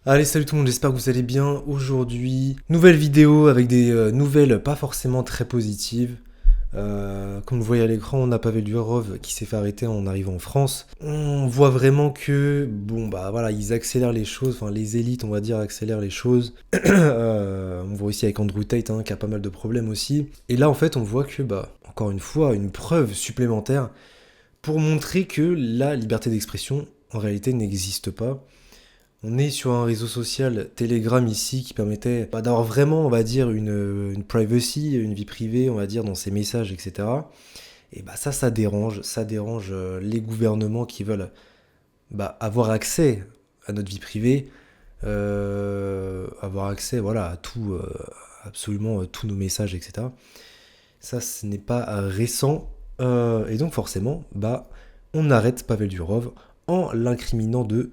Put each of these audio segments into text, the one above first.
Allez, salut tout le monde, j'espère que vous allez bien. Aujourd'hui, nouvelle vidéo avec des nouvelles pas forcément très positives. Comme vous voyez à l'écran, on a Pavel Durov qui s'est fait arrêter en arrivant en France. On voit vraiment que, bon, bah voilà, ils accélèrent les choses, enfin les élites, on va dire, accélèrent les choses. On voit aussi avec Andrew Tate hein, qui a pas mal de problèmes aussi. Et là, en fait, on voit que, bah, encore une fois, une preuve supplémentaire pour montrer que la liberté d'expression, en réalité, n'existe pas. On est sur un réseau social Telegram ici qui permettait bah, d'avoir vraiment, on va dire, une privacy, une vie privée, on va dire, dans ses messages, etc. Et bah ça dérange les gouvernements qui veulent bah, avoir accès à notre vie privée, avoir accès, voilà, à tout, absolument tous nos messages, etc. Ça, ce n'est pas récent, et donc forcément, bah, on arrête Pavel Durov en l'incriminant de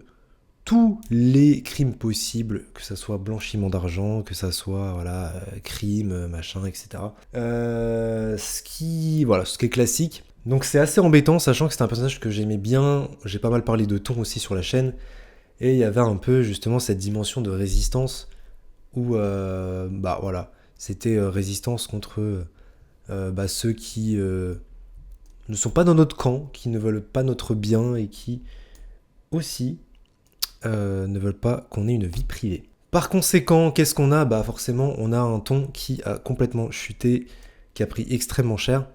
tous les crimes possibles, que ça soit blanchiment d'argent, que ça soit voilà, crime, machin, etc. Ce qui est classique. Donc c'est assez embêtant, sachant que c'est un personnage que j'aimais bien. J'ai pas mal parlé de ton aussi sur la chaîne, et il y avait un peu justement cette dimension de résistance où, bah voilà, c'était résistance contre bah, ceux qui ne sont pas dans notre camp, qui ne veulent pas notre bien et qui aussi ne veulent pas qu'on ait une vie privée. Par conséquent, qu'est-ce qu'on a? Bah forcément, on a un ton qui a complètement chuté, qui a pris extrêmement cher.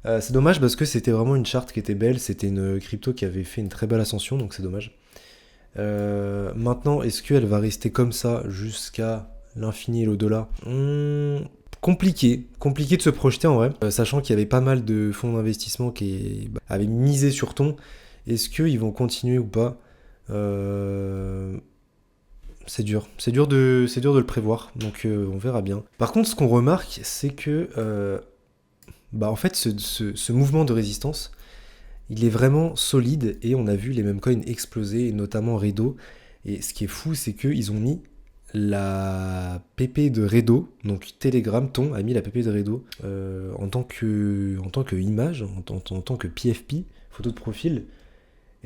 C'est dommage parce que c'était vraiment une charte qui était belle, c'était une crypto qui avait fait une très belle ascension, donc c'est dommage. Maintenant, est-ce qu'elle va rester comme ça jusqu'à l'infini et l'au-delà? Compliqué de se projeter en vrai, sachant qu'il y avait pas mal de fonds d'investissement qui avaient misé sur ton. Est-ce qu'ils vont continuer ou pas? Euh, c'est dur de le prévoir, donc on verra bien. Par contre, ce qu'on remarque, c'est que, bah en fait, ce mouvement de résistance, il est vraiment solide et on a vu les mêmes coins exploser, notamment Redo. Et ce qui est fou, c'est qu'ils ont mis la PP de Redo, donc Telegram, ton a mis la PP de Redo en tant que image, en tant que PFP, photo de profil.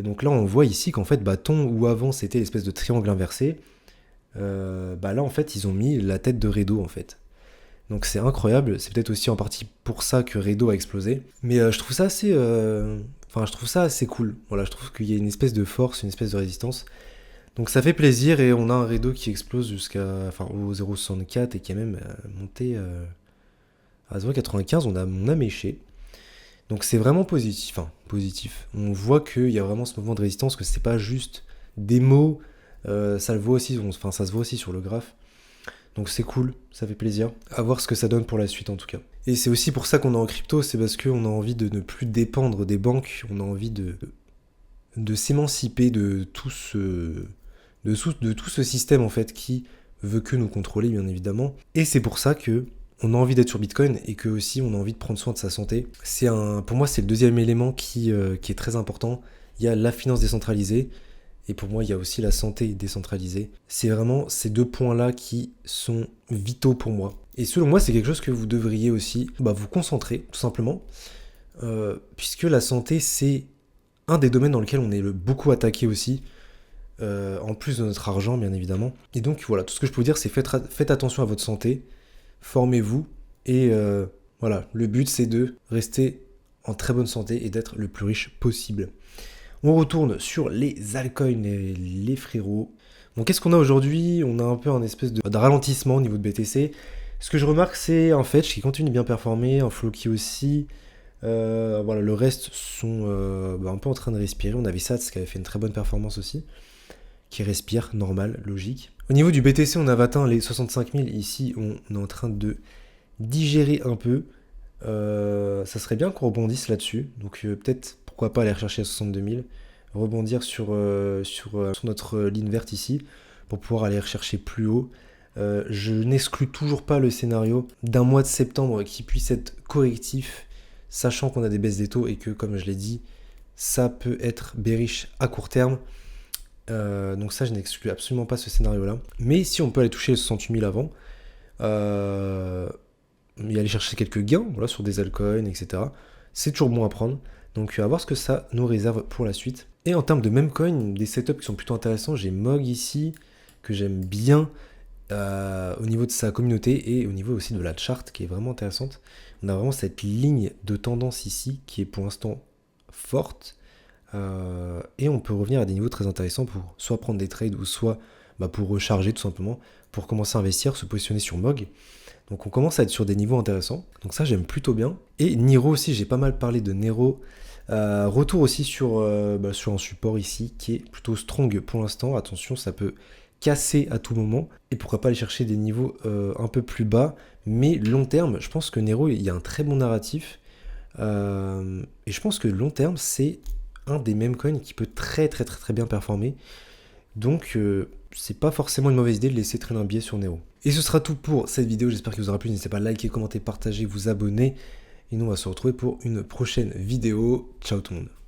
Et donc là, on voit ici qu'en fait, Ton, où avant c'était l'espèce de triangle inversé, bah là en fait ils ont mis la tête de Redo en fait. Donc c'est incroyable, c'est peut-être aussi en partie pour ça que Redo a explosé. Mais je trouve ça assez, enfin je trouve ça assez cool. Voilà, je trouve qu'il y a une espèce de force, une espèce de résistance. Donc ça fait plaisir et on a un Redo qui explose enfin au 0,64 et qui est même monté à 0,95. On a méché. Donc c'est vraiment positif. Enfin positif. On voit qu'il y a vraiment ce mouvement de résistance, que c'est pas juste des mots. Ça le voit aussi, enfin ça se voit aussi sur le graphe. Donc c'est cool, ça fait plaisir. À voir ce que ça donne pour la suite en tout cas. Et c'est aussi pour ça qu'on est en crypto, c'est parce qu'on a envie de ne plus dépendre des banques, on a envie de s'émanciper de de tout ce système en fait qui veut que nous contrôler bien évidemment. Et c'est pour ça que on a envie d'être sur Bitcoin et que aussi on a envie de prendre soin de sa santé. Pour moi c'est le deuxième élément qui est très important. Il y a la finance décentralisée, et pour moi, il y a aussi la santé décentralisée. C'est vraiment ces deux points-là qui sont vitaux pour moi. Et selon moi, c'est quelque chose que vous devriez aussi vous concentrer, tout simplement. Puisque la santé, c'est un des domaines dans lequel on est beaucoup attaqué aussi. En plus de notre argent, bien évidemment. Et donc, voilà, tout ce que je peux vous dire, c'est faites attention à votre santé. Formez-vous. Et voilà, le but, c'est de rester en très bonne santé et d'être le plus riche possible. On retourne sur les altcoins et les frérots. Bon, qu'est-ce qu'on a aujourd'hui? On a un peu un espèce de ralentissement au niveau de BTC. Ce que je remarque, c'est un Fetch qui continue de bien performer, un Floki aussi. Voilà, le reste sont un peu en train de respirer. On avait Sats qui avait fait une très bonne performance aussi, qui respire, normal, logique. Au niveau du BTC, on avait atteint les 65 000. Ici, on est en train de digérer un peu. Ça serait bien qu'on rebondisse là-dessus. Donc peut-être, pourquoi pas aller rechercher à 62 000. Rebondir sur notre ligne verte ici pour pouvoir aller rechercher plus haut. Je n'exclus toujours pas le scénario d'un mois de septembre qui puisse être correctif, sachant qu'on a des baisses des taux et que, comme je l'ai dit, ça peut être bearish à court terme. Donc ça, je n'exclus absolument pas ce scénario-là. Mais si on peut aller toucher les 68 000 avant, et aller chercher quelques gains voilà, sur des altcoins, etc. C'est toujours bon à prendre. Donc à voir ce que ça nous réserve pour la suite. Et en termes de meme coin, des setups qui sont plutôt intéressants, j'ai Mog ici, que j'aime bien au niveau de sa communauté et au niveau aussi de la charte qui est vraiment intéressante. On a vraiment cette ligne de tendance ici qui est pour l'instant forte et on peut revenir à des niveaux très intéressants pour soit prendre des trades ou soit pour recharger tout simplement, pour commencer à investir, se positionner sur MOG. Donc on commence à être sur des niveaux intéressants, donc ça j'aime plutôt bien. Et Nero aussi, j'ai pas mal parlé de Nero. Retour aussi sur un support ici qui est plutôt strong pour l'instant. Attention, ça peut casser à tout moment et pourquoi pas aller chercher des niveaux un peu plus bas. Mais long terme, je pense que Nero, il y a un très bon narratif. Et je pense que long terme, c'est un des meme coins qui peut très bien performer. Donc c'est pas forcément une mauvaise idée de laisser traîner un billet sur Nero. Et ce sera tout pour cette vidéo, j'espère qu'il vous aura plu. N'hésitez pas à liker, commenter, partager, vous abonner. Et nous on va se retrouver pour une prochaine vidéo. Ciao tout le monde.